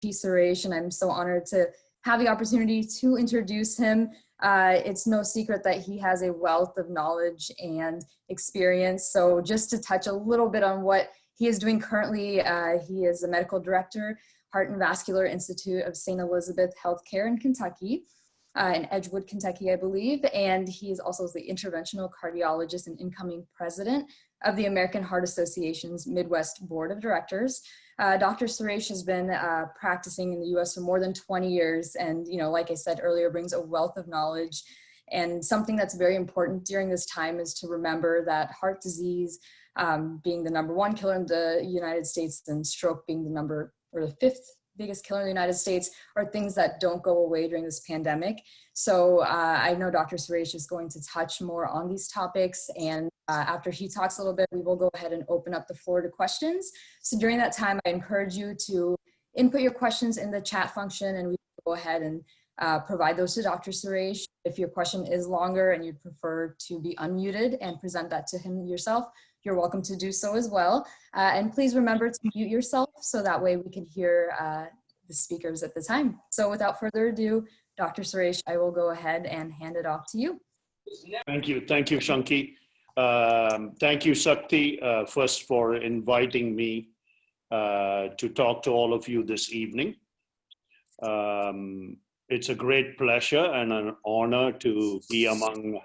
Suresh, and I'm so honored to have the opportunity to introduce him. It's no secret that he has a wealth of knowledge and experience. So just to touch a little bit on what he is doing currently, he is the medical director, Heart and Vascular Institute of St. Elizabeth Healthcare in Kentucky, in Edgewood, Kentucky, I believe. And he is also the interventional cardiologist and incoming president of the American Heart Association's Midwest Board of Directors. Dr. Suresh has been practicing in the US for more than 20 years. And, like I said earlier, brings a wealth of knowledge. And something that's very important during this time is to remember that heart disease being the #1 killer in the United States and stroke being the 5th biggest killer in the United States are things that don't go away during this pandemic. So I know Dr. Suresh is going to touch more on these topics, and after he talks a little bit, we will go ahead and open up the floor to questions. So during that time, I encourage you to input your questions in the chat function, and we will go ahead and provide those to Dr. Suresh. If your question is longer and you'd prefer to be unmuted and present that to him yourself, you're welcome to do so as well. And please remember to mute yourself so that way we can hear the speakers at the time. So without further ado, Dr. Suresh, I will go ahead and hand it off to you. Thank you, Shanki. Thank you, Sakti, first for inviting me to talk to all of you this evening. It's a great pleasure and an honor to be among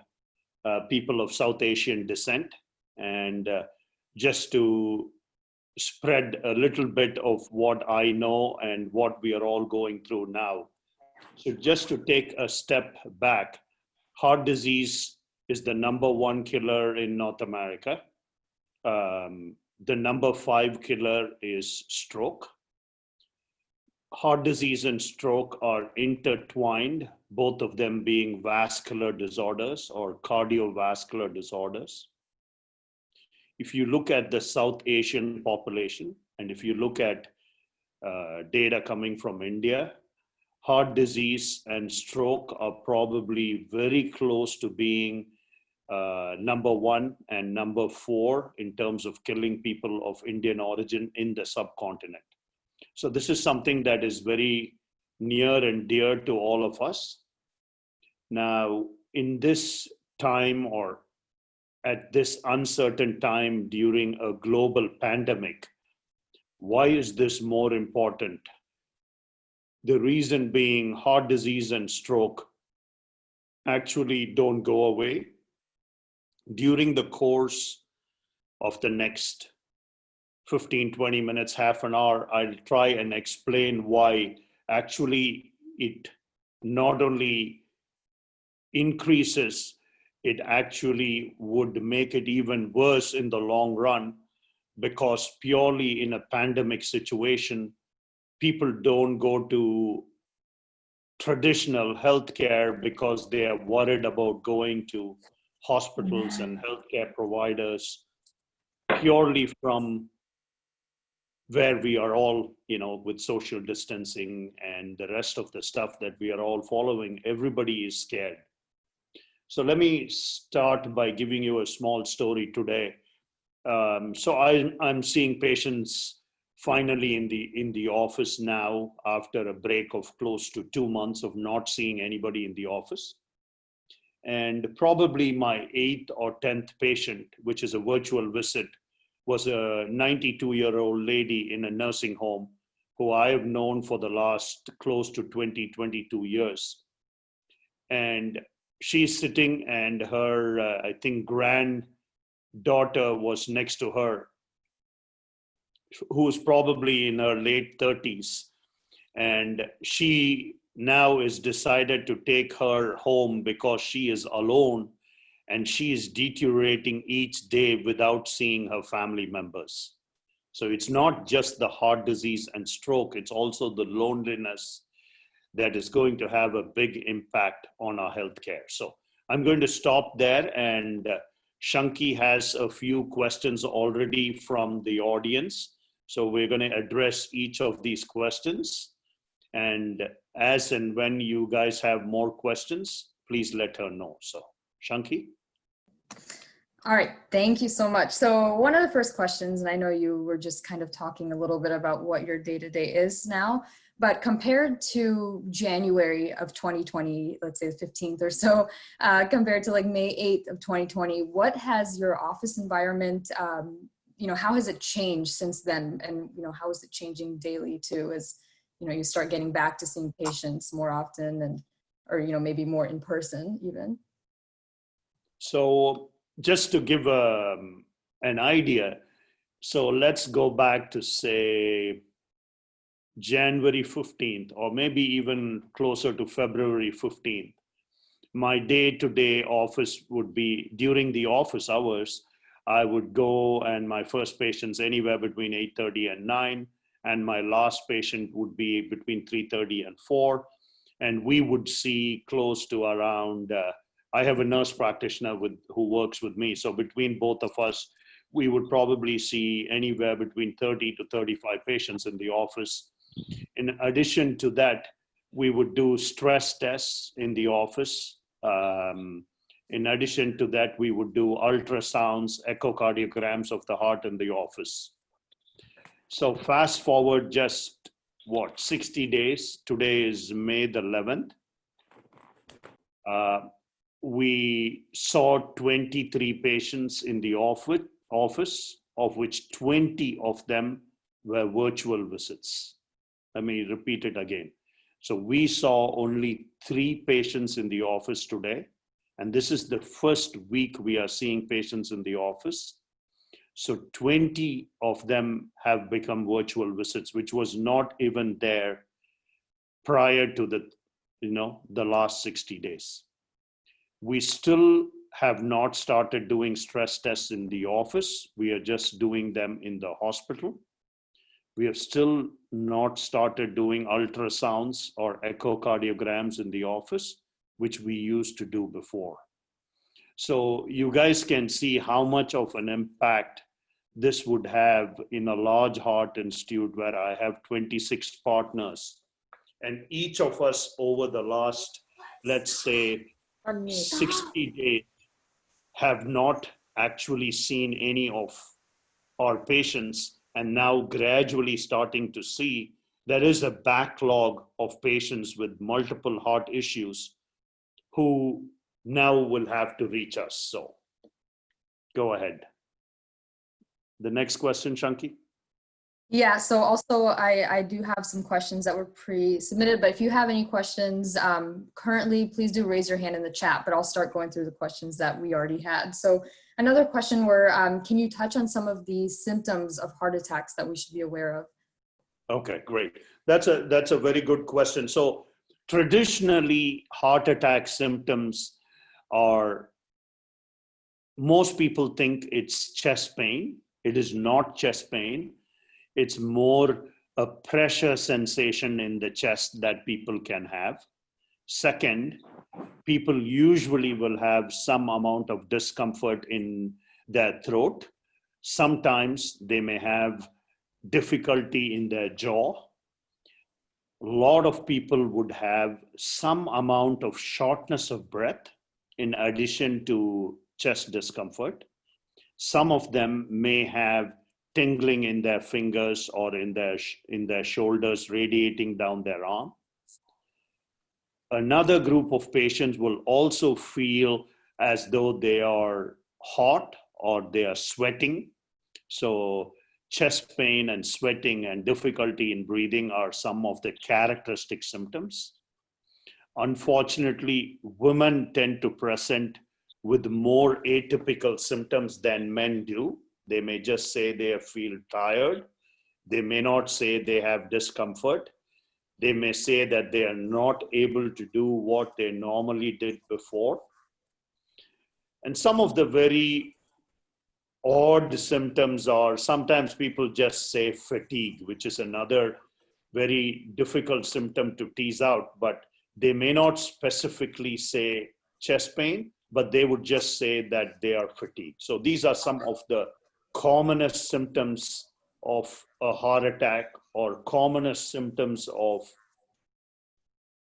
people of South Asian descent, and just to spread a little bit of what I know and what we are all going through now. So just to take a step back, heart disease is the #1 killer in North America. The #5 killer is stroke. Heart disease and stroke are intertwined, both of them being vascular disorders or cardiovascular disorders. If you look at the South Asian population, and if you look at data coming from India, heart disease and stroke are probably very close to being #1 and #4 in terms of killing people of Indian origin in the subcontinent. So this is something that is very near and dear to all of us. Now, in this time, or at this uncertain time during a global pandemic, why is this more important? The reason being, heart disease and stroke actually don't go away. During the course of the next 15-20 minutes, half an hour, I'll try and explain why actually it not only increases, it actually would make it even worse in the long run, because purely in a pandemic situation, people don't go to traditional healthcare because they are worried about going to hospitals and healthcare providers purely from where we are all, with social distancing and the rest of the stuff that we are all following. Everybody is scared. So let me start by giving you a small story today. So I'm seeing patients finally in the office now, after a break of close to 2 months of not seeing anybody in the office. And probably my 8th or 10th patient, which is a virtual visit, was a 92-year-old lady in a nursing home who I have known for the last close to 22 years. And she's sitting, and her, I think, granddaughter was next to her, who's probably in her late 30s. And she now is decided to take her home because she is alone and she is deteriorating each day without seeing her family members. So it's not just the heart disease and stroke, it's also the loneliness that is going to have a big impact on our healthcare. So I'm going to stop there, and Shanki has a few questions already from the audience. So we're going to address each of these questions. And as and when you guys have more questions, please let her know. So Shanki? All right, thank you so much. So one of the first questions, and I know you were just kind of talking a little bit about what your day-to-day is now, but compared to January of 2020, let's say the 15th or so, compared to like May 8th of 2020, what has your office environment, how has it changed since then? And, how is it changing daily too, as, you start getting back to seeing patients more often or maybe more in person even? So just to give an idea, so let's go back to say January 15th, or maybe even closer to February 15th. My day-to-day office would be during the office hours. I would go and my first patient's anywhere between 8:30 and 9, and my last patient would be between 3:30 and 4. And we would see close to around, I have a nurse practitioner who works with me. So between both of us, we would probably see anywhere between 30 to 35 patients in the office. In addition to that, we would do stress tests in the office. In addition to that, we would do ultrasounds, echocardiograms of the heart in the office. So fast forward just 60 days. Today is May the 11th. We saw 23 patients in the office, of which 20 of them were virtual visits. Let me repeat it again. So we saw only 3 patients in the office today. And this is the first week we are seeing patients in the office. So 20 of them have become virtual visits, which was not even there prior to the last 60 days. We still have not started doing stress tests in the office. We are just doing them in the hospital. We have still not started doing ultrasounds or echocardiograms in the office, which we used to do before. So you guys can see how much of an impact this would have in a large heart institute where I have 26 partners. And each of us over the last, let's say, 60 days have not actually seen any of our patients, and now gradually starting to see there is a backlog of patients with multiple heart issues who now will have to reach us. So go ahead. The next question, Shanki. Yeah, so also I do have some questions that were pre-submitted, but if you have any questions currently, please do raise your hand in the chat, but I'll start going through the questions that we already had. So another question were, can you touch on some of the symptoms of heart attacks that we should be aware of? Okay, great. That's a very good question. So traditionally, heart attack symptoms are, most people think it's chest pain. It is not chest pain. It's more a pressure sensation in the chest that people can have. Second, people usually will have some amount of discomfort in their throat. Sometimes they may have difficulty in their jaw. A lot of people would have some amount of shortness of breath in addition to chest discomfort. Some of them may have tingling in their fingers or in their shoulders, radiating down their arm. Another group of patients will also feel as though they are hot or they are sweating. So chest pain and sweating and difficulty in breathing are some of the characteristic symptoms. Unfortunately, women tend to present with more atypical symptoms than men do. They may just say they feel tired. They may not say they have discomfort. They may say that they are not able to do what they normally did before. And some of the very odd symptoms are, sometimes people just say fatigue, which is another very difficult symptom to tease out, but they may not specifically say chest pain, but they would just say that they are fatigued. So these are some of the commonest symptoms of a heart attack, or commonest symptoms of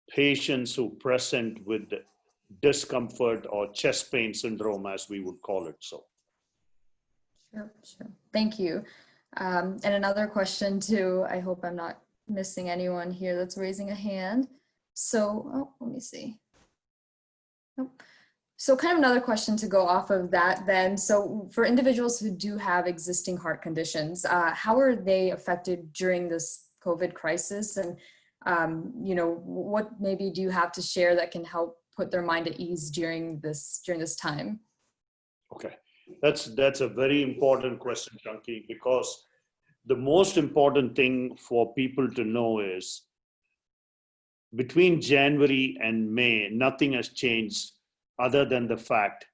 patients who present with discomfort or chest pain syndrome, as we would call it. So. Sure. Thank you. And another question too, I hope I'm not missing anyone here that's raising a hand. So, oh, let me see. Nope. So kind of another question to go off of that then. So for individuals who do have existing heart conditions, how are they affected during this COVID crisis? And, what maybe do you have to share that can help put their mind at ease during this time? Okay, that's a very important question, Chunky, because the most important thing for people to know is between January and May, nothing has changed other than the fact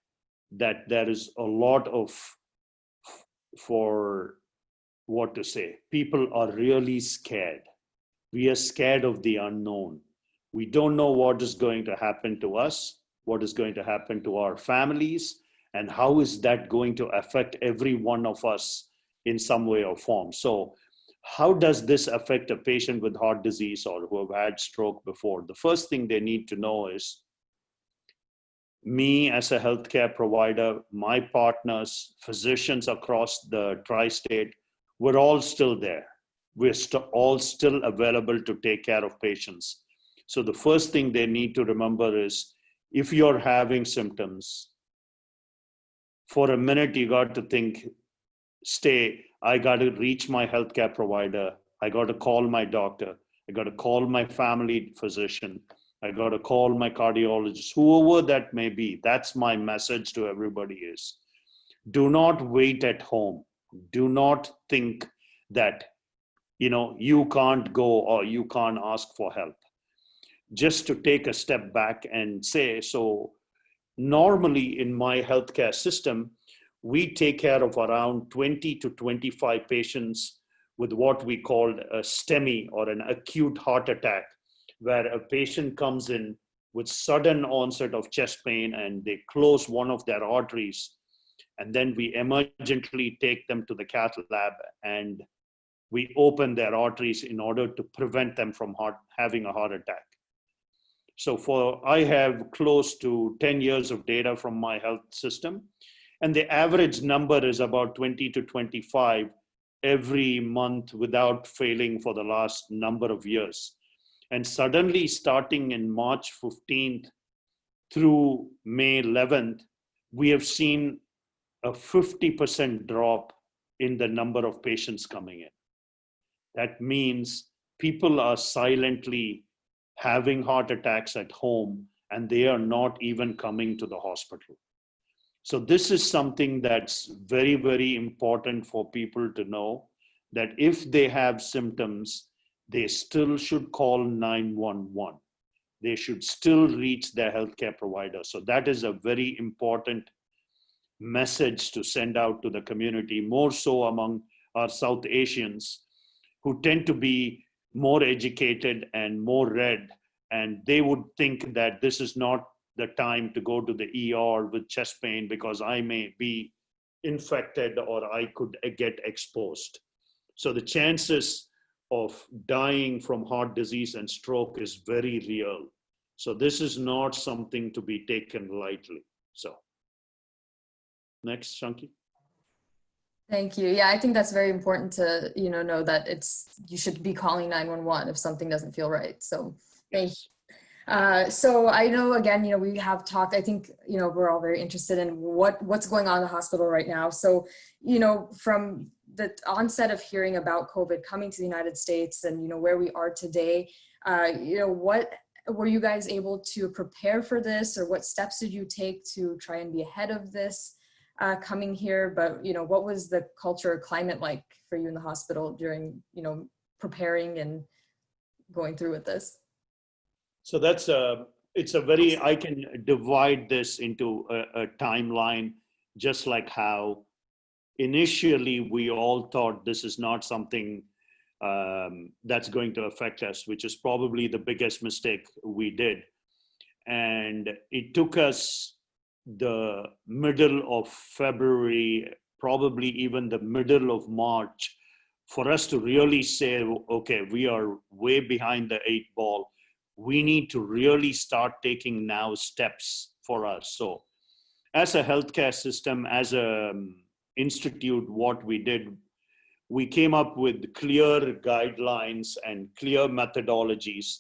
that there is a lot of, for what to say, people are really scared. We are scared of the unknown. We don't know what is going to happen to us, what is going to happen to our families, and how is that going to affect every one of us in some way or form. So how does this affect a patient with heart disease or who have had stroke before? The first thing they need to know is, me as a healthcare provider, my partners, physicians across the tri-state, we're all still there. We're all still available to take care of patients. So the first thing they need to remember is, if you're having symptoms, for a minute you got to think, I got to reach my healthcare provider. I got to call my doctor. I got to call my family physician. I got to call my cardiologist, whoever that may be. That's my message to everybody is, do not wait at home. Do not think that, you can't go or you can't ask for help. Just to take a step back and say, so normally in my healthcare system, we take care of around 20 to 25 patients with what we call a STEMI, or an acute heart attack, where a patient comes in with sudden onset of chest pain and they close one of their arteries. And then we emergently take them to the cath lab and we open their arteries in order to prevent them from having a heart attack. So I have close to 10 years of data from my health system, and the average number is about 20 to 25 every month without failing for the last number of years. And suddenly, starting in March 15th through May 11th, we have seen a 50% drop in the number of patients coming in. That means people are silently having heart attacks at home and they are not even coming to the hospital. So this is something that's very, very important for people to know, that if they have symptoms, they still should call 911. They should still reach their healthcare provider. So that is a very important message to send out to the community, more so among our South Asians, who tend to be more educated and more read, and they would think that this is not the time to go to the ER with chest pain because I may be infected or I could get exposed. So the chances of dying from heart disease and stroke is very real. So this is not something to be taken lightly. So next, Shanki. Thank you. Yeah, I think that's very important to, know that you should be calling 911 if something doesn't feel right. So thank you. So I know, again, we have talked, I think, we're all very interested in what's going on in the hospital right now. So, from the onset of hearing about COVID coming to the United States and, where we are today, what were you guys able to prepare for this, or what steps did you take to try and be ahead of this coming here? But, what was the culture or climate like for you in the hospital during, preparing and going through with this? So I can divide this into a timeline, just like how initially we all thought this is not something that's going to affect us, which is probably the biggest mistake we did. And it took us the middle of February, probably even the middle of March, for us to really say, okay, we are way behind the 8 ball. We need to really start taking now steps for us. So as a healthcare system, as an institute, what we did, we came up with clear guidelines and clear methodologies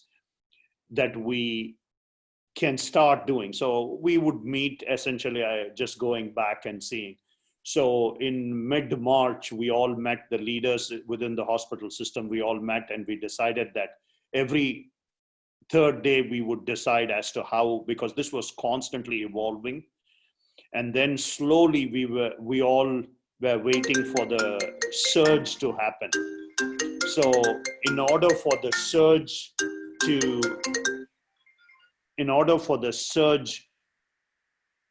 that we can start doing. So we would meet essentially just going back and seeing. So in mid-March, we all met, the leaders within the hospital system, we all met and we decided that every third day we would decide as to how, because this was constantly evolving. And then slowly we all were waiting for the surge to happen. So in order for the surge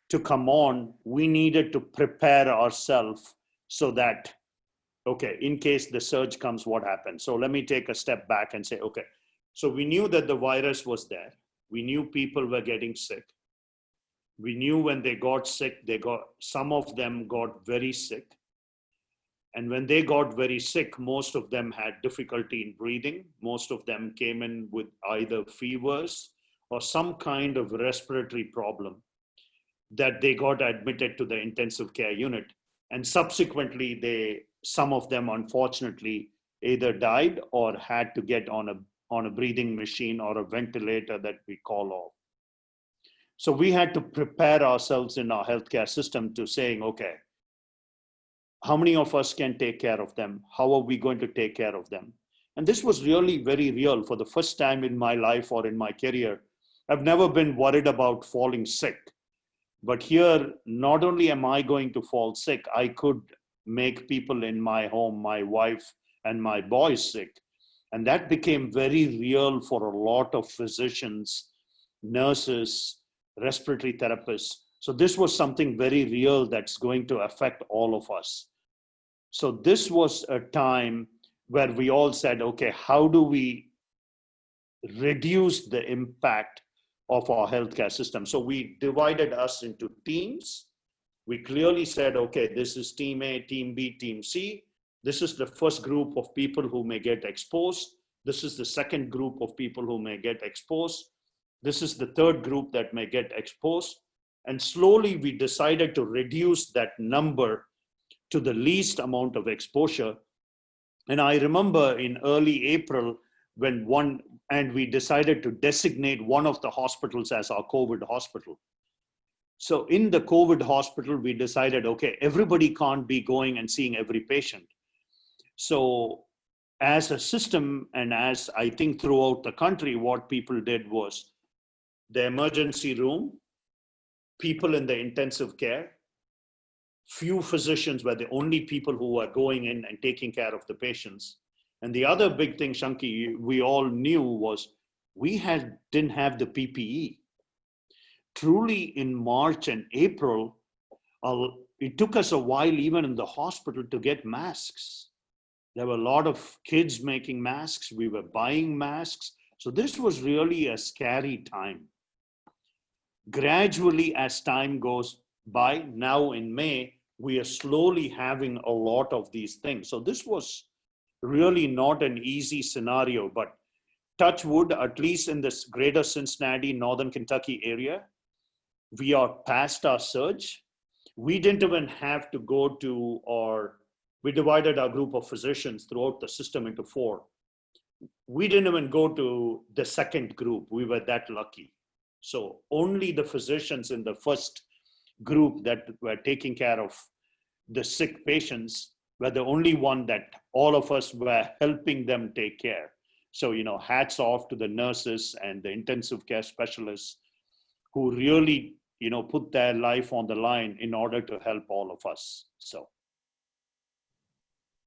to come on, we needed to prepare ourselves so that, okay, in case the surge comes, what happens? So let me take a step back and say, okay, so we knew that the virus was there. We knew people were getting sick. We knew when they got sick, some of them got very sick. And when they got very sick, most of them had difficulty in breathing. Most of them came in with either fevers or some kind of respiratory problem that they got admitted to the intensive care unit. And subsequently, some of them, unfortunately, either died or had to get on a breathing machine or a ventilator that we call off. So we had to prepare ourselves in our healthcare system to saying, okay, how many of us can take care of them? How are we going to take care of them? And this was really very real. For the first time in my life or in my career, I've never been worried about falling sick. But here, not only am I going to fall sick, I could make people in my home, my wife and my boys sick. And that became very real for a lot of physicians, nurses, respiratory therapists. So this was something very real that's going to affect all of us. So this was a time where we all said, okay, how do we reduce the impact of our healthcare system? So we divided us into teams. We clearly said, okay, this is team A, team B, team C. This is the first group of people who may get exposed. This is the second group of people who may get exposed. This is the third group that may get exposed. And slowly we decided to reduce that number to the least amount of exposure. And I remember in early April and we decided to designate one of the hospitals as our COVID hospital. So in the COVID hospital, we decided, okay, everybody can't be going and seeing every patient. So as a system, and as I think throughout the country, what people did was the emergency room, people in the intensive care, few physicians were the only people who were going in and taking care of the patients. And the other big thing, Shanki, we all knew was didn't have the PPE. Truly in March and April, it took us a while even in the hospital to get masks. There were a lot of kids making masks. We were buying masks. So this was really a scary time. Gradually, as time goes by, now in May, we are slowly having a lot of these things. So this was really not an easy scenario, but touch wood, at least in this greater Cincinnati, Northern Kentucky area, we are past our surge. We didn't even have to go to we divided our group of physicians throughout the system into 4. We didn't even go to the second group. We were that lucky. So only the physicians in the first group that were taking care of the sick patients were the only one that all of us were helping them take care. So, hats off to the nurses and the intensive care specialists who really, put their life on the line in order to help all of us. So.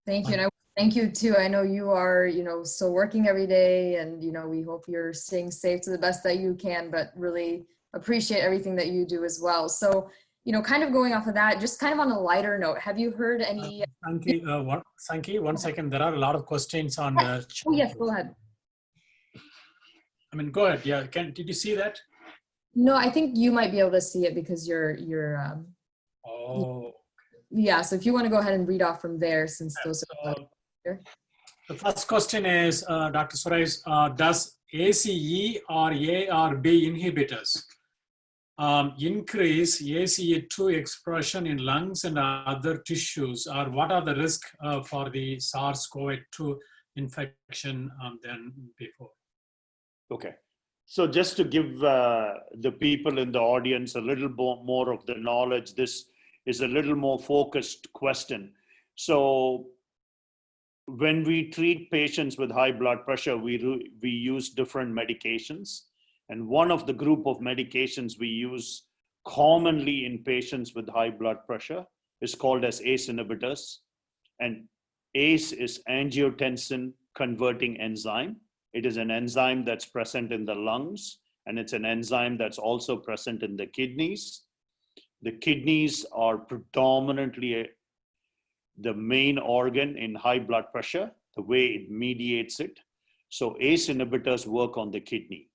Thank you. And I thank you too. I know you are, still working every day, and, we hope you're staying safe to the best that you can, but really appreciate everything that you do as well. So, kind of going off of that, just kind of on a lighter note, have you heard any? Sanki, one second. There are a lot of questions on the chat. Oh, yes, go ahead. Go ahead. Yeah. Did you see that? No, I think you might be able to see it because you're yeah, so if you want to go ahead and read off from there, since those are here. The first question is, Dr. Suresh, does ACE or ARB inhibitors increase ACE2 expression in lungs and other tissues, or what are the risks for the SARS-CoV-2 infection than before? Okay. So just to give the people in the audience a little more of the knowledge, this is a little more focused question. So when we treat patients with high blood pressure, we use different medications. And one of the group of medications we use commonly in patients with high blood pressure is called as ACE inhibitors. And ACE is angiotensin converting enzyme. It is an enzyme that's present in the lungs, and it's an enzyme that's also present in the kidneys. The kidneys are predominantly the main organ in high blood pressure, the way it mediates it. So ACE inhibitors work on the kidney.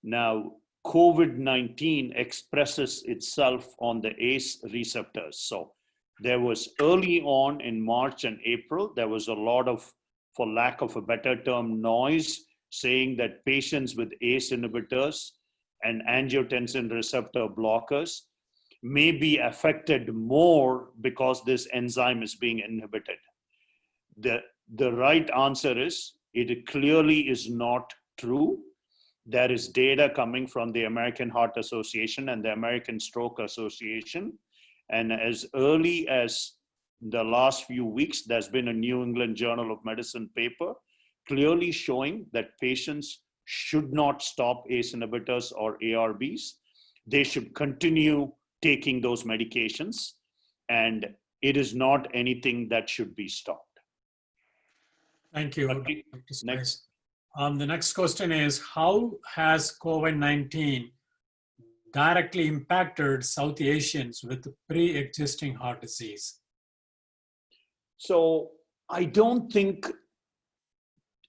Now, COVID-19 expresses itself on the ACE receptors. So there was early on in March and April, there was a lot of, for lack of a better term, noise saying that patients with ACE inhibitors and angiotensin receptor blockers may be affected more because this enzyme is being inhibited. The right answer is, it clearly is not true. There is data coming from the American Heart Association and the American Stroke Association. And as early as the last few weeks, there's been a New England Journal of Medicine paper clearly showing that patients should not stop ACE inhibitors or ARBs. They should continue taking those medications, and it is not anything that should be stopped. Thank you. Okay. Next. The next question is, how has COVID-19 directly impacted South Asians with pre-existing heart disease? So I don't think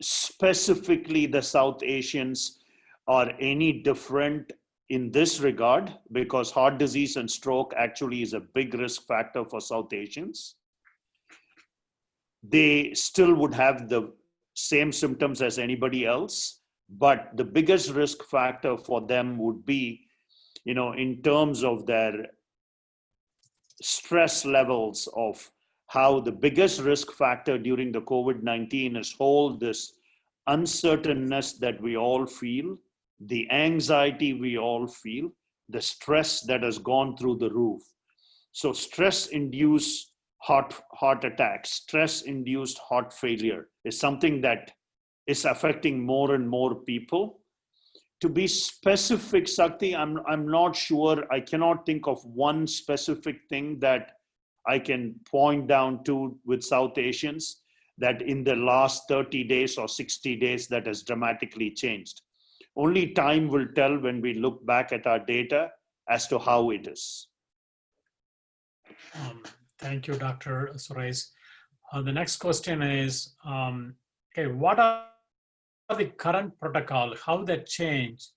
specifically the South Asians are any different in this regard, because heart disease and stroke actually is a big risk factor for South Asians. They still would have the same symptoms as anybody else, but the biggest risk factor for them would be, in terms of their stress levels, of how the biggest risk factor during the COVID-19 is this uncertainness that we all feel, the anxiety we all feel, the stress that has gone through the roof. So stress-induced heart attacks, stress-induced heart failure is something that is affecting more and more people. To be specific, Sakti, I'm not sure. I cannot think of one specific thing that I can point down to with South Asians that in the last 30 days or 60 days that has dramatically changed. Only time will tell when we look back at our data as to how it is. Thank you, Dr. Suresh. The next question is, what are the current protocol, how that changed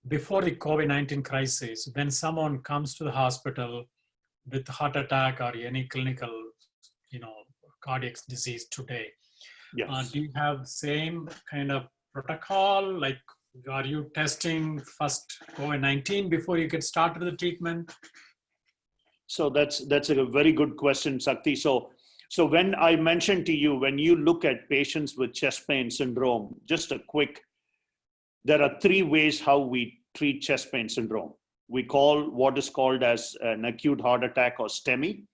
before the COVID-19 crisis when someone comes to the hospital with heart attack or any clinical, cardiac disease today? Yes. Do you have same kind of protocol? Like, are you testing first COVID-19 before you get started the treatment? So that's a very good question, Sakti. So when I mentioned to you, when you look at patients with chest pain syndrome, there are three ways how we treat chest pain syndrome. We call what is called as an acute heart attack, or STEMI,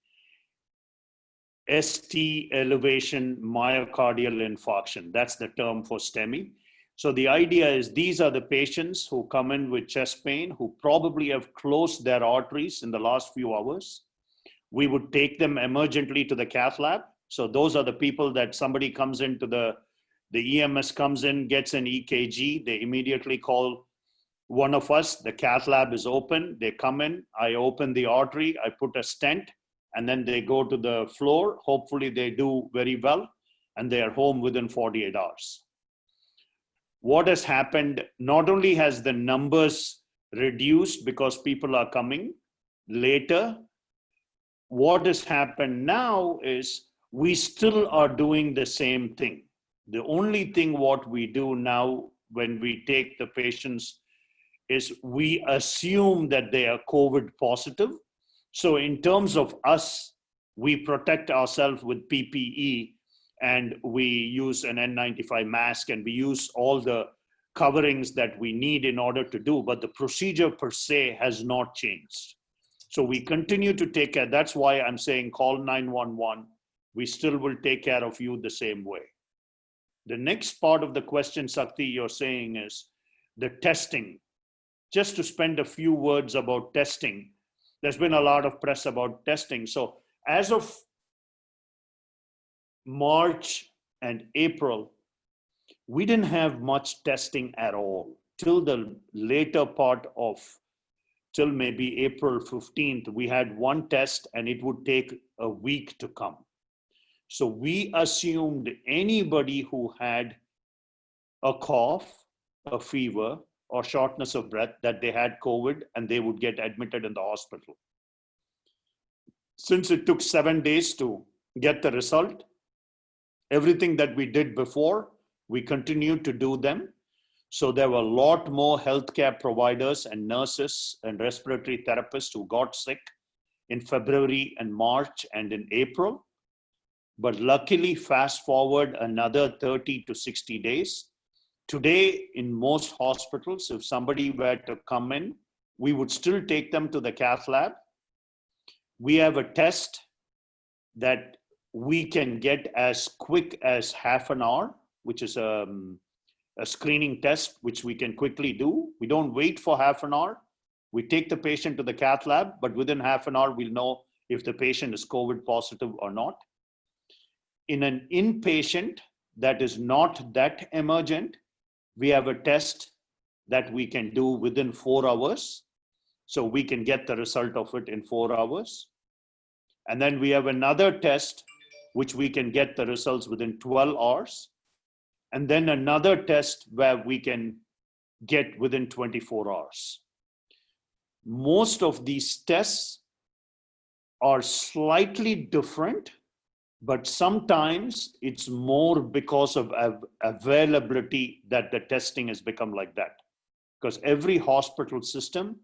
ST elevation myocardial infarction. That's the term for STEMI. So the idea is these are the patients who come in with chest pain, who probably have closed their arteries in the last few hours. We would take them emergently to the cath lab. So those are the people that somebody comes into the EMS comes in, gets an EKG, they immediately call one of us, the cath lab is open, they come in, I open the artery, I put a stent, and then they go to the floor. Hopefully they do very well, and they are home within 48 hours. What has happened, not only has the numbers reduced because people are coming later, what has happened now is we still are doing the same thing. The only thing what we do now when we take the patients is we assume that they are COVID positive. So in terms of us, we protect ourselves with PPE, and we use an N95 mask, and we use all the coverings that we need in order to do, but the procedure per se has not changed. So we continue to take care. That's why I'm saying call 911. We still will take care of you the same way. The next part of the question, Sakti, you're saying is the testing. Just to spend a few words about testing, there's been a lot of press about testing. So as of March and April, we didn't have much testing at all. Till the later part of, till maybe April 15th, we had one test and it would take a week to come. So we assumed anybody who had a cough, a fever, or shortness of breath, that they had COVID and they would get admitted in the hospital. Since it took 7 days to get the result, everything that we did before, we continued to do them. So there were a lot more healthcare providers and nurses and respiratory therapists who got sick in February and March and in April. But luckily, fast forward another 30 to 60 days. Today, in most hospitals, if somebody were to come in, we would still take them to the cath lab. We have a test that we can get as quick as half an hour, which is a screening test, which we can quickly do. We don't wait for half an hour. We take the patient to the cath lab, but within half an hour, we'll know if the patient is COVID positive or not. In an inpatient that is not that emergent, we have a test that we can do within 4 hours. So we can get the result of it in 4 hours. And then we have another test which we can get the results within 12 hours. And then another test where we can get within 24 hours. Most of these tests are slightly different, but sometimes it's more because of availability that the testing has become like that. Because every hospital system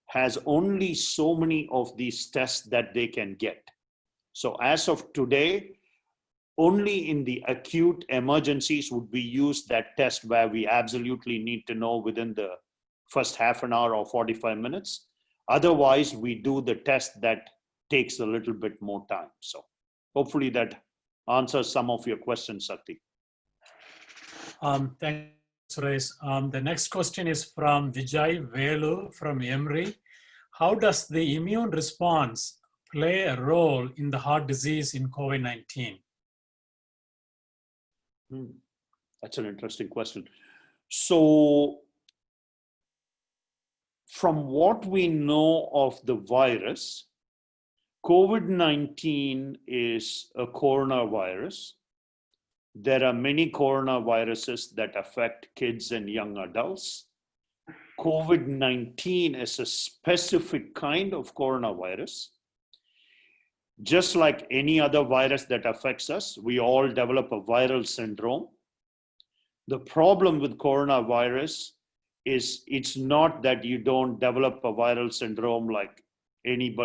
has only so many of these tests that they can get. So as of today, only in the acute emergencies would we use that test where we absolutely need to know within the first half an hour or 45 minutes. Otherwise, we do the test that takes a little bit more time. So hopefully that answers some of your questions, Sakti. Thanks, Suresh. The next question is from Vijay Velu from Emory. How does the immune response play a role in the heart disease in COVID-19? That's an interesting question. So from what we know of the virus, COVID-19 is a coronavirus. There are many coronaviruses that affect kids and young adults. COVID-19 is a specific kind of coronavirus. Just like any other virus that affects us, we all develop a viral syndrome. The problem with coronavirus is it's not that you don't develop a viral syndrome like any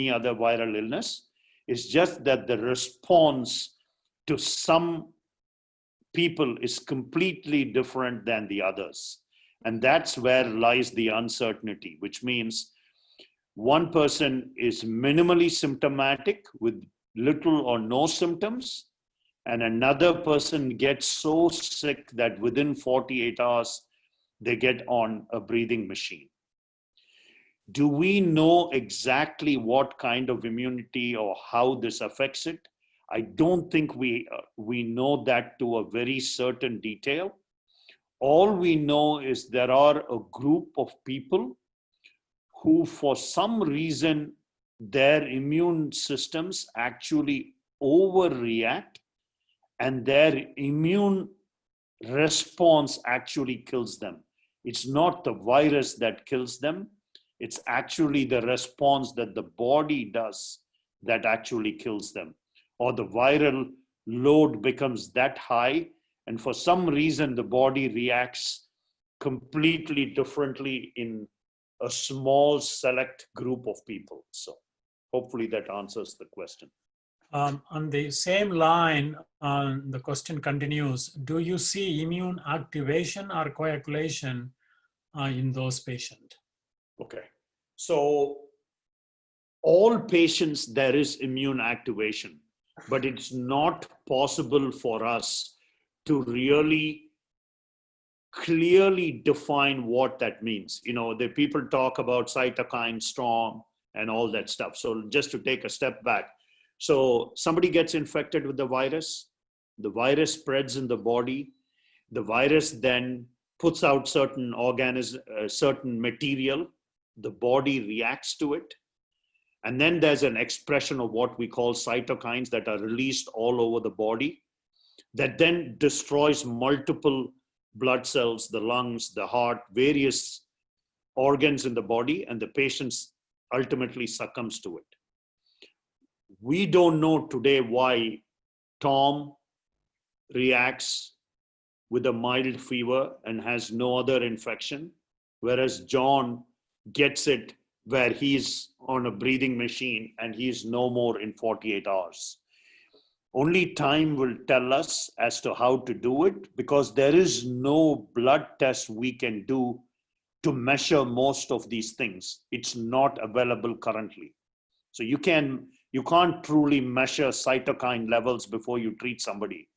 other viral illness. It's just that the response to some people is completely different than the others. And that's where lies the uncertainty, which means one person is minimally symptomatic with little or no symptoms, and another person gets so sick that within 48 hours, they get on a breathing machine. Do we know exactly what kind of immunity or how this affects it? I don't think we know that to a very certain detail. All we know is there are a group of people who, for some reason, their immune systems actually overreact and their immune response actually kills them. It's not the virus that kills them. It's actually the response that the body does that actually kills them. Or the viral load becomes that high, and for some reason the body reacts completely differently in a small select group of people. So hopefully that answers the question. On the same line, the question continues, do you see immune activation or coagulation in those patients? Okay. So all patients, there is immune activation, but it's not possible for us to really clearly define what that means. You know, the people talk about cytokine storm and all that stuff. So just to take a step back. So somebody gets infected with the virus spreads in the body, the virus then puts out certain certain material, the body reacts to it. And then there's an expression of what we call cytokines that are released all over the body that then destroys multiple blood cells, the lungs, the heart, various organs in the body, and the patient ultimately succumbs to it. We don't know today why Tom reacts with a mild fever and has no other infection, whereas John gets it where he's on a breathing machine and he's no more in 48 hours. Only time will tell us as to how to do it, because there is no blood test we can do to measure most of these things. It's not available currently. So you can't truly measure cytokine levels before you treat somebody.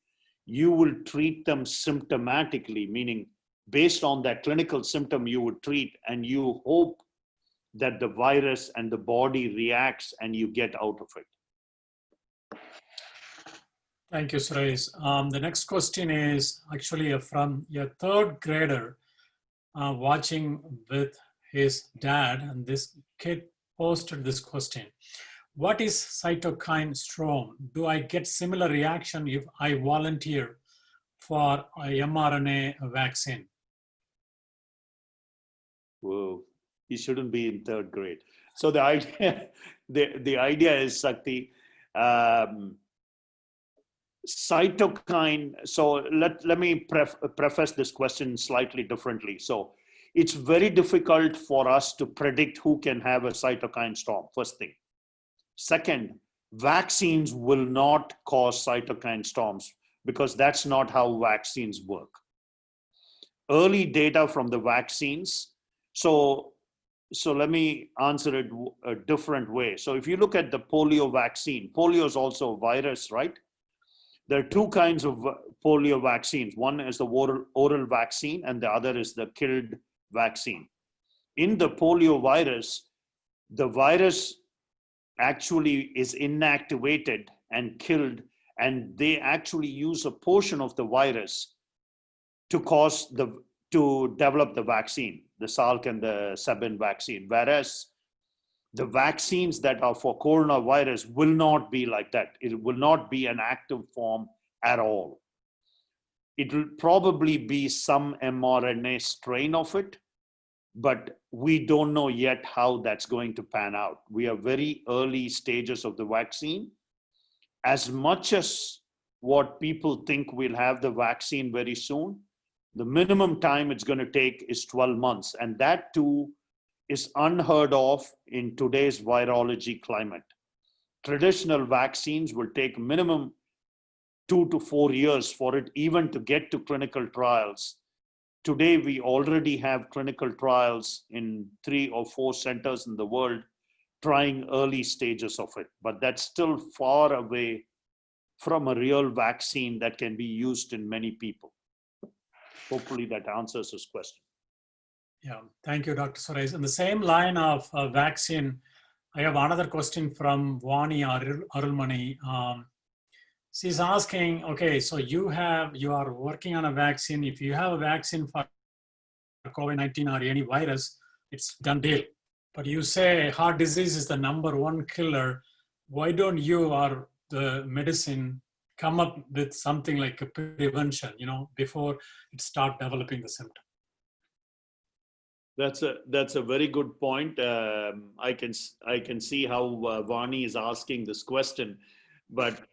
You will treat them symptomatically, meaning based on that clinical symptom you would treat, and you hope that the virus and the body reacts and you get out of it. Thank you, Suresh. The next question is actually from a third grader watching with his dad, and this kid posted this question. What is cytokine storm? Do I get similar reaction if I volunteer for a mRNA vaccine? Whoa, he shouldn't be in third grade. So the idea, the idea is, Sakti, cytokine. So let me preface this question slightly differently. So it's very difficult for us to predict who can have a cytokine storm, first thing. Second, vaccines will not cause cytokine storms because that's not how vaccines work. Early data from the vaccines. So let me answer it a different way. So if you look at the polio vaccine, polio is also a virus, right? There are two kinds of polio vaccines. One is the oral vaccine and the other is the killed vaccine. In the polio virus, the virus actually is inactivated and killed, and they actually use a portion of the virus to develop the vaccine, the Salk and the Sabin vaccine. Whereas the vaccines that are for coronavirus will not be like that. It will not be an active form at all. It will probably be some mRNA strain of it, but we don't know yet how that's going to pan out. We are very early stages of the vaccine. As much as what people think we'll have the vaccine very soon, the minimum time it's going to take is 12 months. And that too is unheard of in today's virology climate. Traditional vaccines will take minimum 2 to 4 years for it even to get to clinical trials. Today, we already have clinical trials in 3 or 4 centers in the world trying early stages of it, but that's still far away from a real vaccine that can be used in many people. Hopefully that answers this question. Yeah, thank you, Dr. Suresh. In the same line of vaccine, I have another question from Vani Arulmani. She's asking, okay, so you are working on a vaccine. If you have a vaccine for COVID-19 or any virus, it's done deal. But you say heart disease is the #1 killer. Why don't you or the medicine come up with something like a prevention, before it start developing the symptom? That's a very good point. I can see how Vani is asking this question, but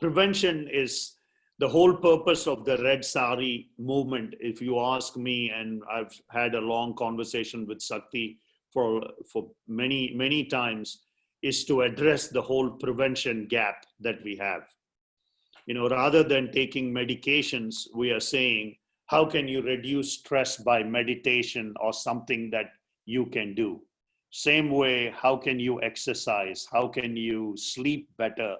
prevention is The whole purpose of the Red Saree movement, if you ask me, and I've had a long conversation with Sakti for many, many times, is to address the whole prevention gap that we have. Rather than taking medications, we are saying, how can you reduce stress by meditation or something that you can do? Same way, how can you exercise? How can you sleep better?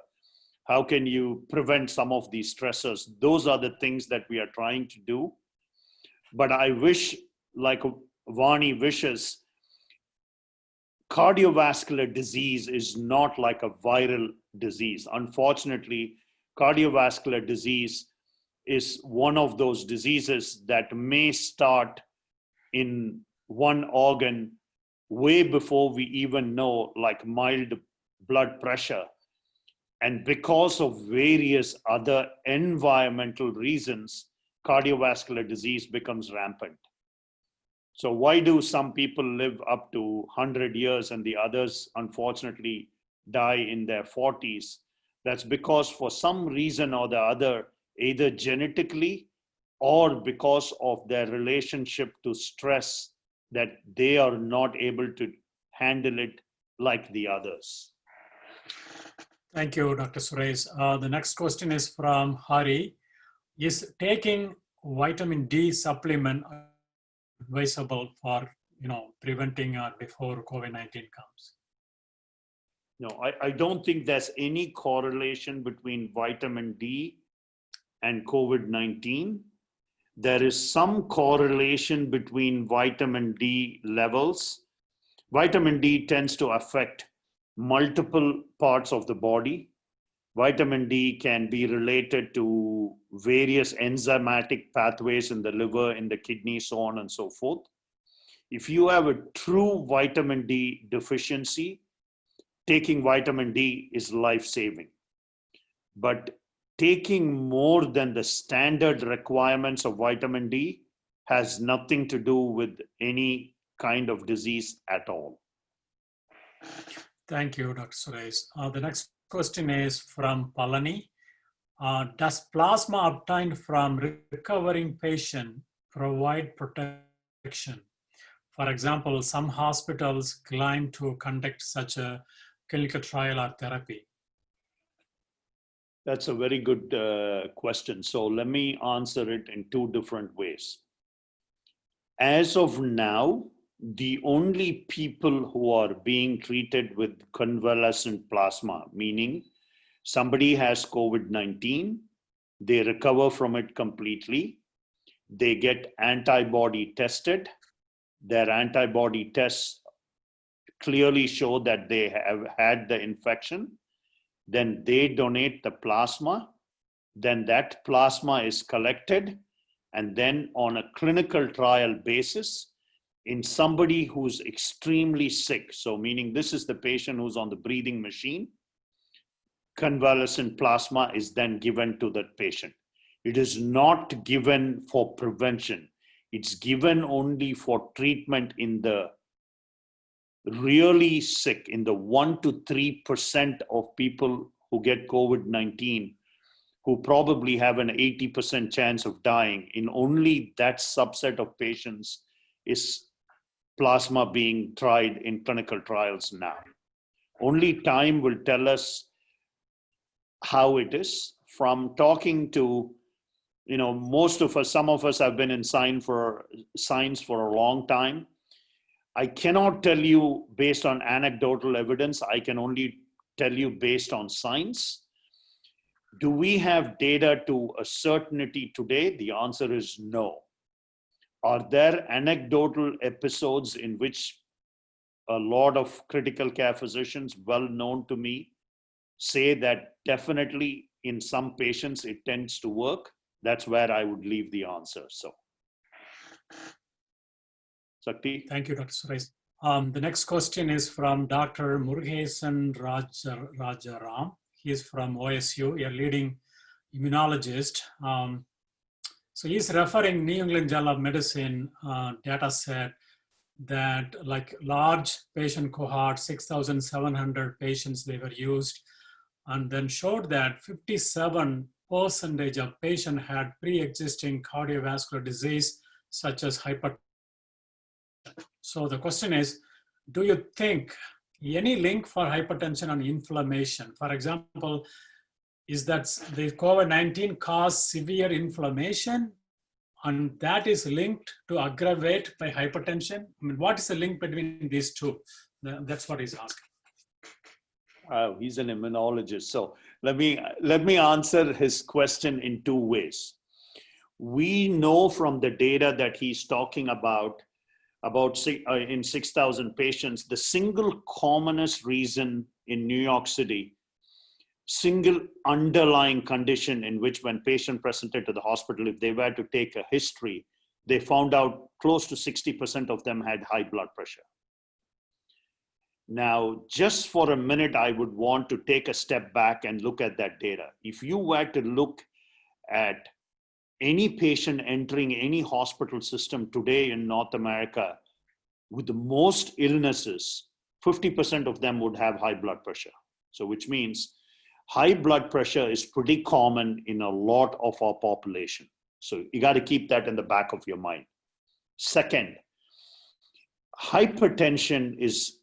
How can you prevent some of these stressors? Those are the things that we are trying to do. But I wish, like Vani wishes, cardiovascular disease is not like a viral disease. Unfortunately, cardiovascular disease is one of those diseases that may start in one organ way before we even know, like mild blood pressure. And because of various other environmental reasons, cardiovascular disease becomes rampant. So why do some people live up to 100 years and the others, unfortunately, die in their 40s? That's because for some reason or the other, either genetically or because of their relationship to stress, that they are not able to handle it like the others. Thank you, Dr. Suresh. The next question is from Hari. Is taking vitamin D supplement advisable for preventing or before COVID-19 comes? No, I don't think there's any correlation between vitamin D and COVID-19. There is some correlation between vitamin D levels. Vitamin D tends to affect multiple parts of the body. Vitamin D can be related to various enzymatic pathways in the liver, in the kidney, so on and so forth. If you have a true vitamin D deficiency, taking vitamin D is life-saving. But taking more than the standard requirements of vitamin D has nothing to do with any kind of disease at all. Thank you, Dr. Suresh. The next question is from Palani. Does plasma obtained from recovering patient provide protection? For example, some hospitals claim to conduct such a clinical trial or therapy. That's a very good question. So let me answer it in two different ways. As of now, the only people who are being treated with convalescent plasma, meaning somebody has COVID-19, they recover from it completely, they get antibody tested, their antibody tests clearly show that they have had the infection, then they donate the plasma, then that plasma is collected, and then on a clinical trial basis, in somebody who's extremely sick, so meaning this is the patient who's on the breathing machine, convalescent plasma is then given to that patient. It is not given for prevention. It's given only for treatment in the really sick, in the 1 to 3% of people who get COVID-19, who probably have an 80% chance of dying. In only that subset of patients is plasma being tried in clinical trials now. Only time will tell us how it is. From talking to, most of us, some of us have been in science for a long time. I cannot tell you based on anecdotal evidence. I can only tell you based on science. Do we have data to a certainty today? The answer is no. Are there anecdotal episodes in which a lot of critical care physicians, well known to me, say that definitely in some patients it tends to work? That's where I would leave the answer. So, Sakti. Thank you, Dr. Suresh. The next question is from Dr. Murugesan Rajaram. He is from OSU, a leading immunologist. So he's referring New England Journal of Medicine data set that like large patient cohort, 6,700 patients they were used, and then showed that 57 percentage of patients had pre-existing cardiovascular disease such as hypertension. So the question is, do you think any link for hypertension and inflammation? For example, is that the COVID-19 caused severe inflammation and that is linked to aggravate by hypertension? I mean, what is the link between these two? That's what he's asking. He's an immunologist. So let me answer his question in two ways. We know from the data that he's talking about in 6,000 patients, the single commonest reason in New York City, single underlying condition in which when patient presented to the hospital, if they were to take a history, they found out close to 60% of them had high blood pressure. Now, just for a minute, I would want to take a step back and look at that data. If you were to look at any patient entering any hospital system today in North America with the most illnesses, 50% of them would have high blood pressure. So which means high blood pressure is pretty common in a lot of our population. So you got to keep that in the back of your mind. Second, hypertension is,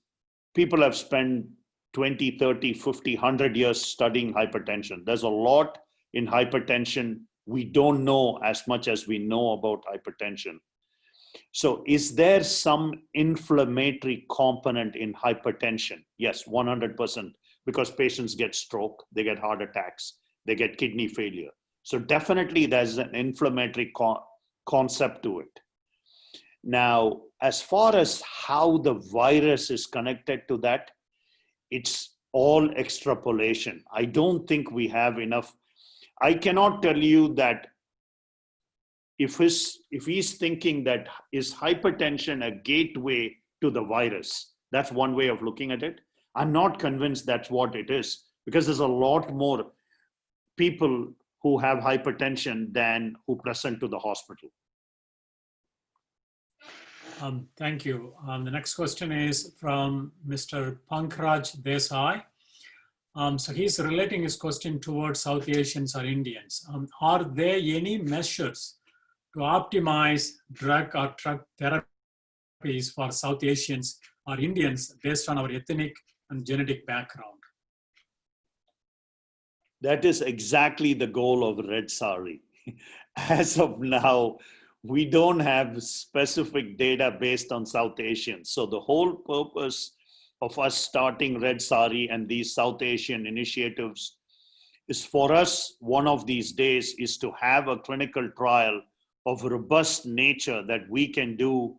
people have spent 20, 30, 50, 100 years studying hypertension. There's a lot in hypertension. We don't know as much as we know about hypertension. So is there some inflammatory component in hypertension? Yes, 100%, because patients get stroke, they get heart attacks, they get kidney failure. So definitely there's an inflammatory concept to it. Now, as far as how the virus is connected to that, it's all extrapolation. I don't think we have enough. I cannot tell you that if he's thinking that is hypertension a gateway to the virus, that's one way of looking at it. I'm not convinced that's what it is, because there's a lot more people who have hypertension than who present to the hospital. Thank you. The next question is from Mr. Pankraj Desai. So he's relating his question towards South Asians or Indians. Are there any measures to optimize drug or drug therapies for South Asians or Indians based on our ethnic and genetic background? That is exactly the goal of Red Saree. As of now, we don't have specific data based on South Asians. So the whole purpose of us starting Red Saree and these South Asian initiatives is for us, one of these days, is to have a clinical trial of robust nature that we can do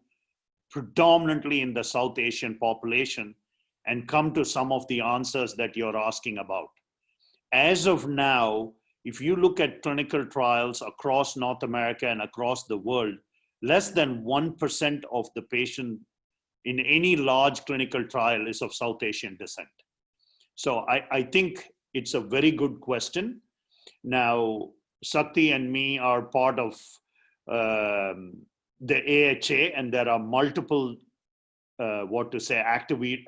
predominantly in the South Asian population and come to some of the answers that you're asking about. As of now, if you look at clinical trials across North America and across the world, less than 1% of the patient in any large clinical trial is of South Asian descent. So I think it's a very good question. Now, Sakti and me are part of the AHA, and there are multiple,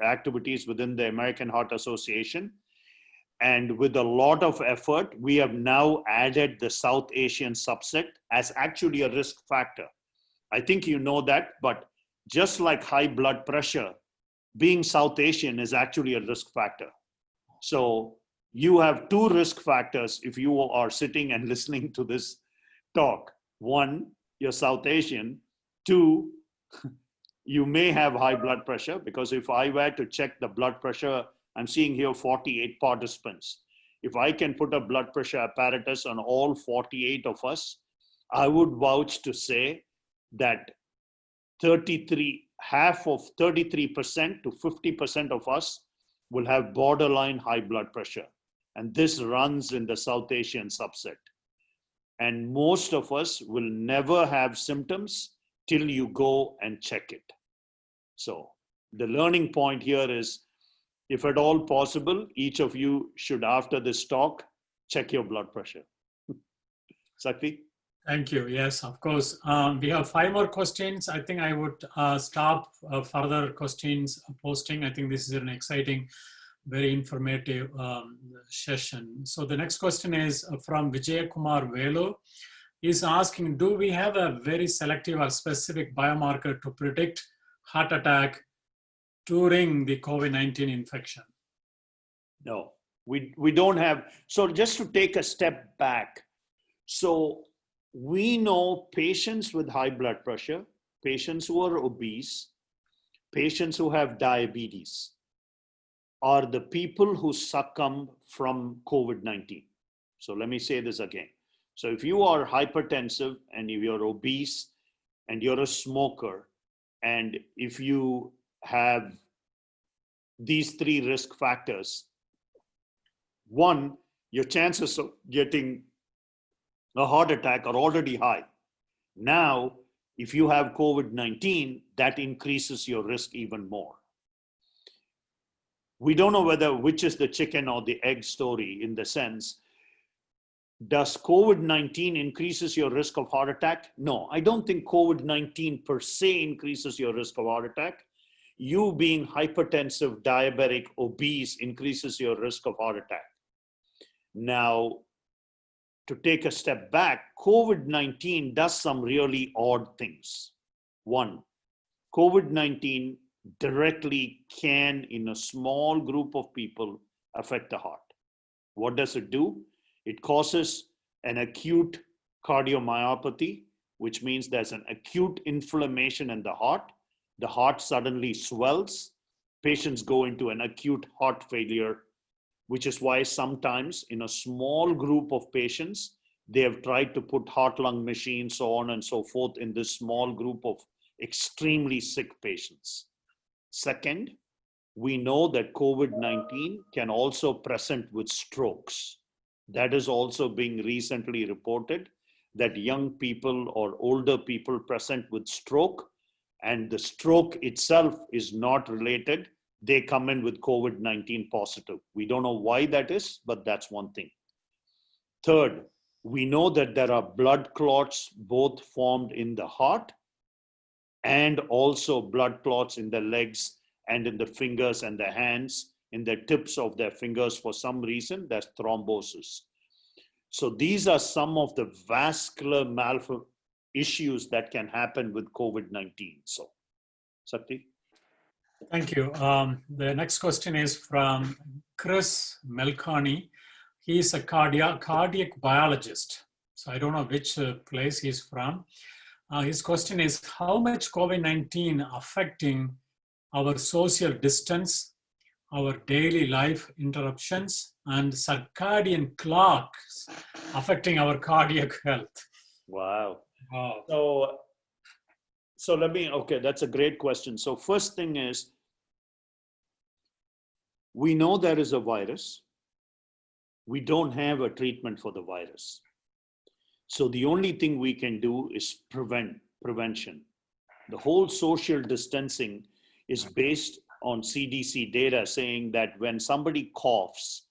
activities within the American Heart Association. And with a lot of effort, we have now added the South Asian subset as actually a risk factor. I think you know that, but just like high blood pressure, being South Asian is actually a risk factor. So you have two risk factors if you are sitting and listening to this talk. One, you're South Asian. Two, you may have high blood pressure, because if I were to check the blood pressure, I'm seeing here 48 participants. If I can put a blood pressure apparatus on all 48 of us, I would vouch to say that 33% to 50% of us will have borderline high blood pressure. And this runs in the South Asian subset. And most of us will never have symptoms till you go and check it. So the learning point here is, if at all possible, each of you should, after this talk, check your blood pressure. Sakti? Thank you. Yes, of course. We have 5 more questions. I think I would stop further questions posting. I think this is an exciting very informative session. So the next question is from Vijay Kumar Velu. He's asking, do we have a very selective or specific biomarker to predict heart attack during the COVID-19 infection? No, we don't have. So just to take a step back. So we know patients with high blood pressure, patients who are obese, patients who have diabetes are the people who succumb from COVID-19. So let me say this again. So if you are hypertensive and if you're obese and you're a smoker, and if you have these three risk factors, one, your chances of getting a heart attack are already high. Now, if you have COVID-19, that increases your risk even more. We don't know which is the chicken or the egg story in the sense, does COVID-19 increases your risk of heart attack? No, I don't think COVID-19 per se increases your risk of heart attack. You being hypertensive, diabetic, obese increases your risk of heart attack. Now, to take a step back, COVID-19 does some really odd things. One, COVID-19 directly can, in a small group of people, affect the heart. What does it do? It causes an acute cardiomyopathy, which means there's an acute inflammation in the heart. The heart suddenly swells. Patients go into an acute heart failure, which is why sometimes in a small group of patients, they have tried to put heart-lung machines, so on and so forth, in this small group of extremely sick patients. Second, we know that COVID-19 can also present with strokes. That is also being recently reported, that young people or older people present with stroke, and the stroke itself is not related. They come in with COVID-19 positive. We don't know why that is, but that's one thing. Third, we know that there are blood clots both formed in the heart and also blood clots in the legs and in the fingers and the hands, in the tips of their fingers. For some reason, there's thrombosis. So these are some of the vascular issues that can happen with COVID-19. So, Sakti? Thank you. The next question is from Chris Melkani. He's a cardiac biologist. So I don't know which place he's from. His question is, how much COVID-19 affecting our social distance, our daily life interruptions, and circadian clocks affecting our cardiac health? Wow. So let me, okay, that's a great question. So first thing is, we know there is a virus. We don't have a treatment for the virus. So the only thing we can do is prevention. The whole social distancing is based on CDC data saying that when somebody coughs,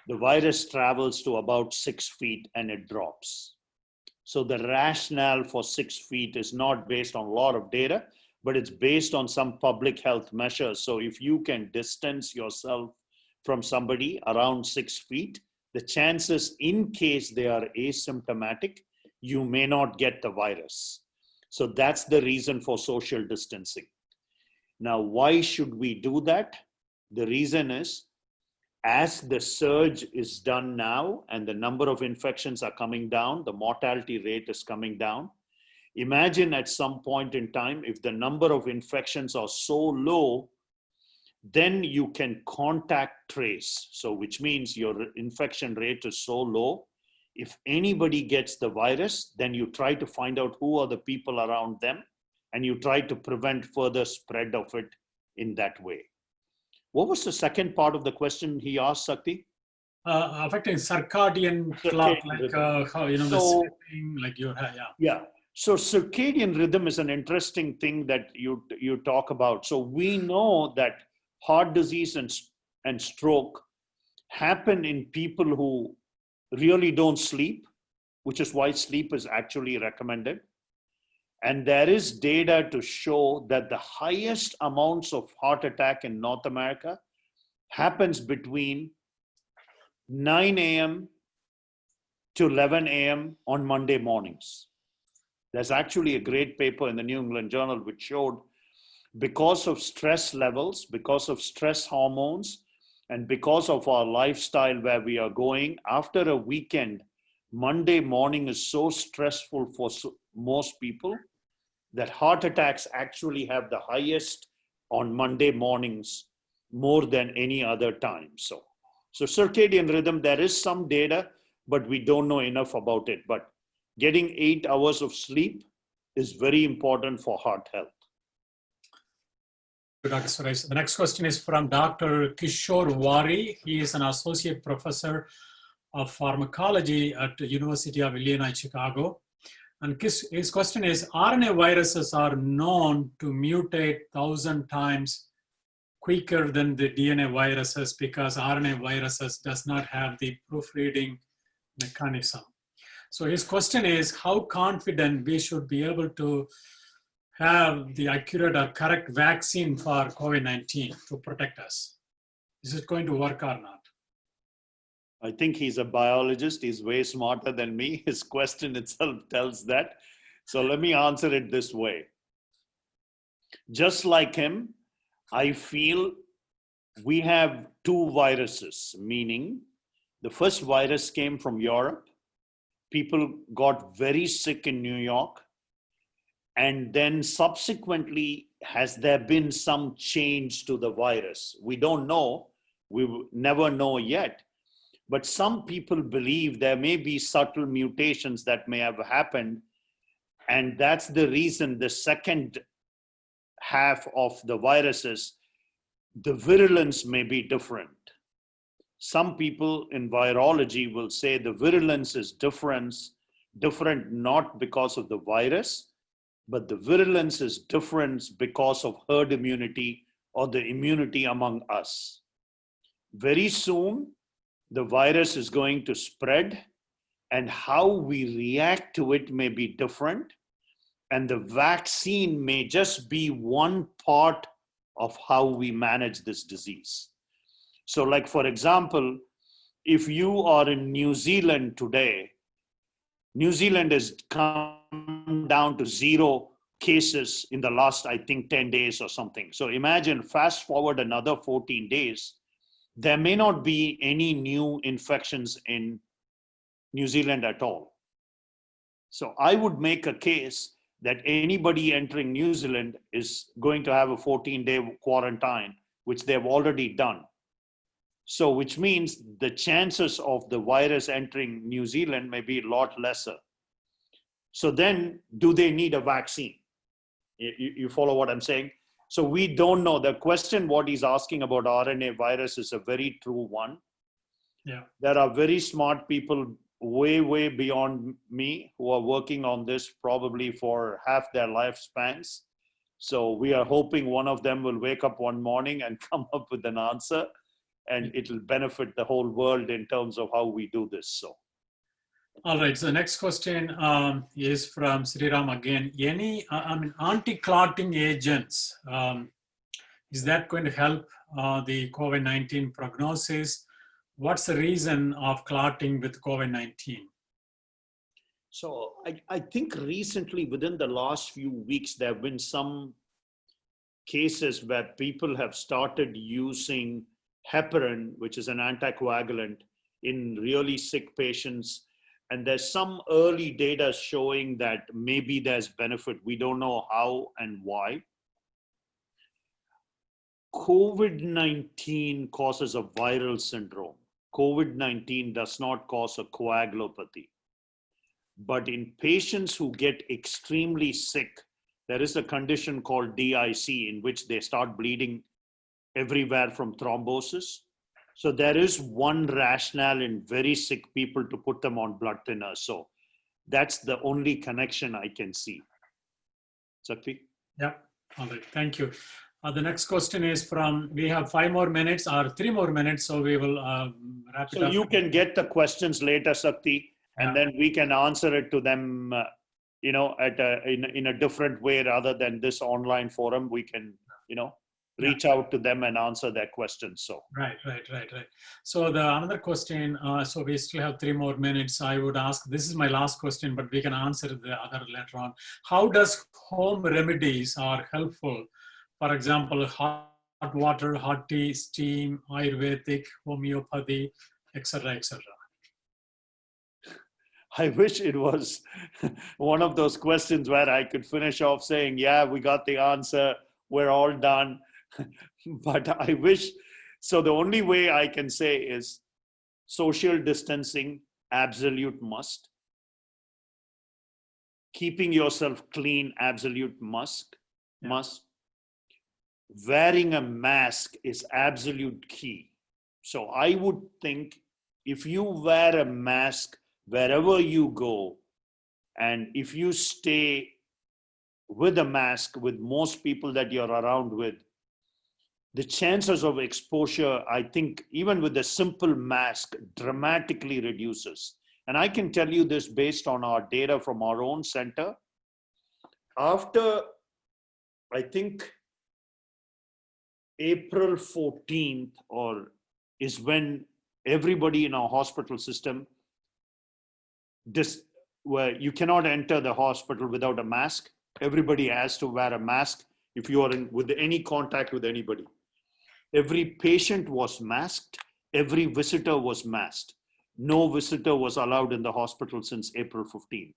the virus travels to about 6 feet and it drops. So the rationale for 6 feet is not based on a lot of data, but it's based on some public health measures. So if you can distance yourself from somebody around 6 feet, the chances in case they are asymptomatic, you may not get the virus. So that's the reason for social distancing. Now, why should we do that? The reason is, as the surge is done now and the number of infections are coming down, the mortality rate is coming down. Imagine at some point in time, if the number of infections are so low, then you can contact trace. So which means your infection rate is so low. If anybody gets the virus, then you try to find out who are the people around them, and you try to prevent further spread of it in that way. What was the second part of the question he asked, Sakti? Affecting circadian clock, like how, you know, the sleeping, like your, Yeah. So circadian rhythm is an interesting thing that you talk about. So we know that heart disease and stroke happen in people who really don't sleep, which is why sleep is actually recommended. And there is data to show that the highest amounts of heart attack in North America happens between 9 a.m. to 11 a.m. on Monday mornings. There's actually a great paper in the New England Journal which showed because of stress levels, because of stress hormones, and because of our lifestyle where we are going, after a weekend, Monday morning is so stressful for most people that heart attacks actually have the highest on Monday mornings more than any other time. So circadian rhythm, there is some data, but we don't know enough about it. But getting 8 hours of sleep is very important for heart health. Dr. Suresh. The next question is from Dr. Kishore Wari. He is an associate professor of pharmacology at the University of Illinois, Chicago. And his question is, RNA viruses are known to mutate 1,000 times quicker than the DNA viruses because RNA viruses does not have the proofreading mechanism. So his question is, how confident we should be able to have the accurate or correct vaccine for COVID-19 to protect us? Is it going to work or not? I think he's a biologist. He's way smarter than me. His question itself tells that. So let me answer it this way. Just like him, I feel we have two viruses, meaning the first virus came from Europe. People got very sick in New York. And then subsequently, has there been some change to the virus? We don't know. We will never know yet. But some people believe there may be subtle mutations that may have happened. And that's the reason the second half of the viruses, the virulence may be different. Some people in virology will say the virulence is different not because of the virus, but the virulence is different because of herd immunity or the immunity among us. Very soon, the virus is going to spread, and how we react to it may be different. And the vaccine may just be one part of how we manage this disease. So like, for example, if you are in New Zealand today, New Zealand has come down to 0 cases in the last, I think, 10 days or something. So imagine fast forward another 14 days, there may not be any new infections in New Zealand at all. So I would make a case that anybody entering New Zealand is going to have a 14-day quarantine, which they've already done. So which means the chances of the virus entering New Zealand may be a lot lesser. So then, do they need a vaccine? You follow what I'm saying? So we don't know. The question what he's asking about RNA virus is a very true one. Yeah. There are very smart people way, way beyond me who are working on this probably for half their lifespans. So we are hoping one of them will wake up one morning and come up with an answer, and it will benefit the whole world in terms of how we do this. So. All right, so the next question is from Sriram again. Any, anti-clotting agents, is that going to help the COVID-19 prognosis? What's the reason of clotting with COVID-19? So I think recently, within the last few weeks, there have been some cases where people have started using heparin, which is an anticoagulant, in really sick patients. And there's some early data showing that maybe there's benefit. We don't know how and why. COVID-19 causes a viral syndrome. COVID-19 does not cause a coagulopathy. But in patients who get extremely sick, there is a condition called DIC in which they start bleeding everywhere from thrombosis. So there is one rationale in very sick people to put them on blood thinners. So that's the only connection I can see. Sakti? Yeah, all right, thank you. The next question is from, we have 5 more minutes or 3 more minutes, so we will wrap it up. So you can get the questions later, Sakti, and then we can answer it to them, in a different way rather than this online forum. We can, reach out to them and answer their questions. So Right. So the another question, so we still have 3 more minutes. I would ask, this is my last question, but we can answer the other later on. How does home remedies are helpful? For example, hot water, hot tea, steam, Ayurvedic, homeopathy, etc., etc. I wish it was one of those questions where I could finish off saying, yeah, we got the answer, we're all done. But I wish, so the only way I can say is social distancing, absolute must. Keeping yourself clean, absolute must. Wearing a mask is absolute key. So I would think if you wear a mask wherever you go, and if you stay with a mask with most people that you're around with, the chances of exposure, I think, even with a simple mask, dramatically reduces. And I can tell you this based on our data from our own center. After, I think, April 14th, or is when everybody in our hospital system, where you cannot enter the hospital without a mask. Everybody has to wear a mask if you are with any contact with anybody. Every patient was masked. Every visitor was masked. No visitor was allowed in the hospital since April 15th.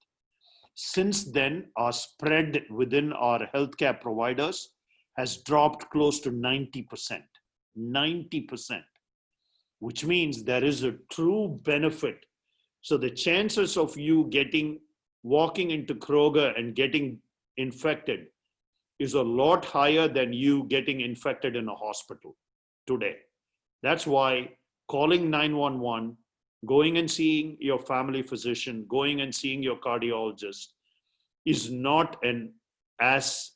Since then, our spread within our healthcare providers has dropped close to 90%, which means there is a true benefit. So the chances of you walking into Kroger and getting infected is a lot higher than you getting infected in a hospital today. That's why calling 911, going and seeing your family physician, going and seeing your cardiologist is not as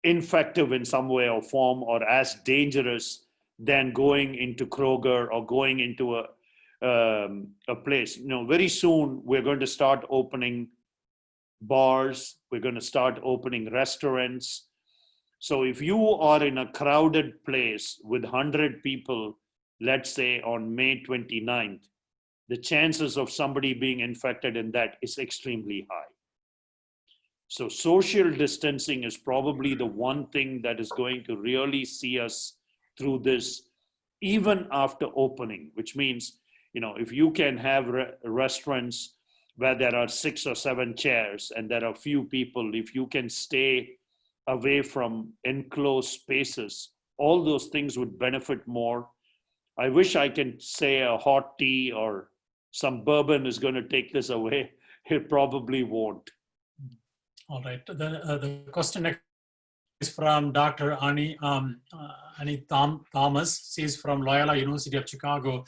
infective in some way or form, or as dangerous than going into Kroger or going into a place. Very soon we're going to start opening bars. We're going to start opening restaurants. So if you are in a crowded place with 100 people, let's say on May 29th, the chances of somebody being infected in that is extremely high. So social distancing is probably the one thing that is going to really see us through this, even after opening, which means, if you can have restaurants where there are 6 or 7 chairs and there are few people, if you can stay away from enclosed spaces, all those things would benefit more. I wish I can say a hot tea or some bourbon is going to take this away. It probably won't. All right. The question next is from Dr. Annie Thomas. She's from Loyola University of Chicago.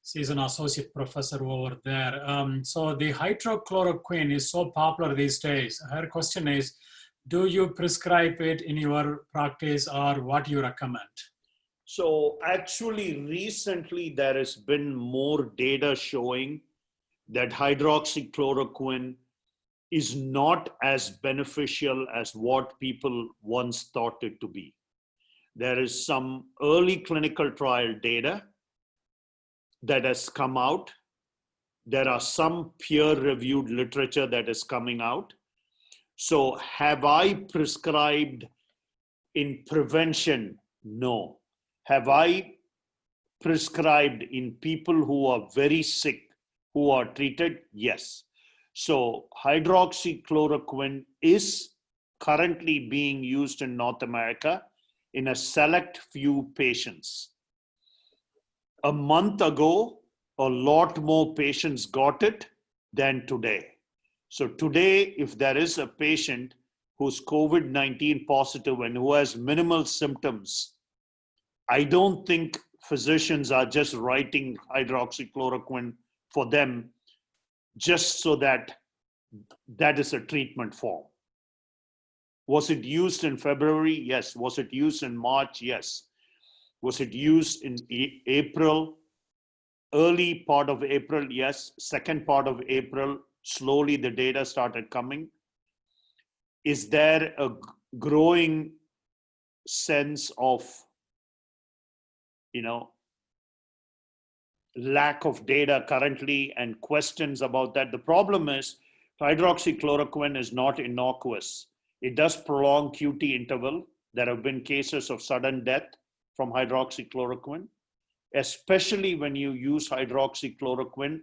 She's an associate professor over there. So the hydrochloroquine is so popular these days. Her question is, do you prescribe it in your practice, or what do you recommend? So actually, recently there has been more data showing that hydroxychloroquine is not as beneficial as what people once thought it to be. There is some early clinical trial data that has come out. There are some peer-reviewed literature that is coming out. So have I prescribed in prevention? No. Have I prescribed in people who are very sick, who are treated? Yes. So hydroxychloroquine is currently being used in North America in a select few patients. A month ago, a lot more patients got it than today. So today, if there is a patient who's COVID-19 positive and who has minimal symptoms, I don't think physicians are just writing hydroxychloroquine for them just so that is a treatment form. Was it used in February? Yes. Was it used in March? Yes. Was it used in April? Early part of April? Yes. Second part of April, slowly the data started coming. is there a growing sense of, lack of data currently and questions about that? The problem is hydroxychloroquine is not innocuous. It does prolong QT interval. There have been cases of sudden death from hydroxychloroquine, especially when you use hydroxychloroquine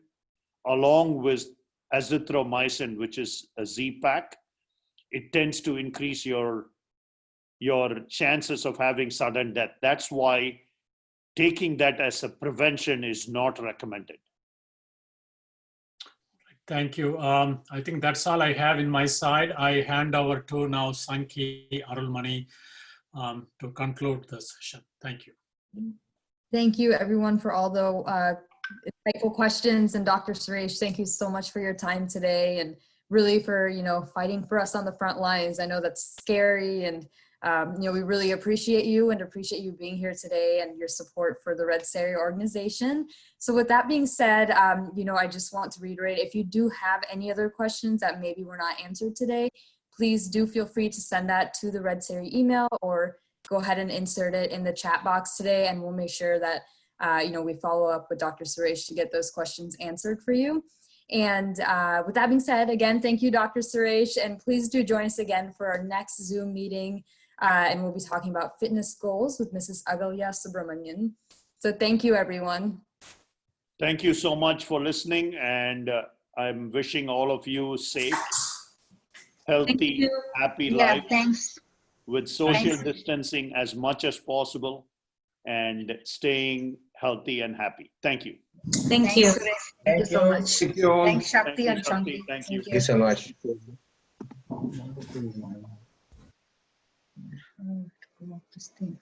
along with azithromycin, which is a Z-Pak. It tends to increase your chances of having sudden death. That's why taking that as a prevention is not recommended. Thank you. I think that's all I have in my side. I hand over to now Sanki Arulmani to conclude the session. Thank you. Thank you everyone for all the insightful questions, and Dr. Suresh, thank you so much for your time today and really for, fighting for us on the front lines. I know that's scary, and we really appreciate you and appreciate you being here today and your support for the Red Saree organization. So with that being said, I just want to reiterate, if you do have any other questions that maybe were not answered today, please do feel free to send that to the Red Saree email or go ahead and insert it in the chat box today, and we'll make sure that we follow up with Dr. Suresh to get those questions answered for you. And with that being said, again, thank you, Dr. Suresh, and please do join us again for our next Zoom meeting. And we'll be talking about fitness goals with Mrs. Agalya Subramanian. So thank you, everyone. Thank you so much for listening, and I'm wishing all of you safe, healthy, happy life. Thanks. With social distancing as much as possible and staying healthy and happy. Thank you. Thank you. Thank you so much. Thank you all. Thanks, Shakti Thank and you, Shakti. Chanti. Thank you. Thank you so much. This thing.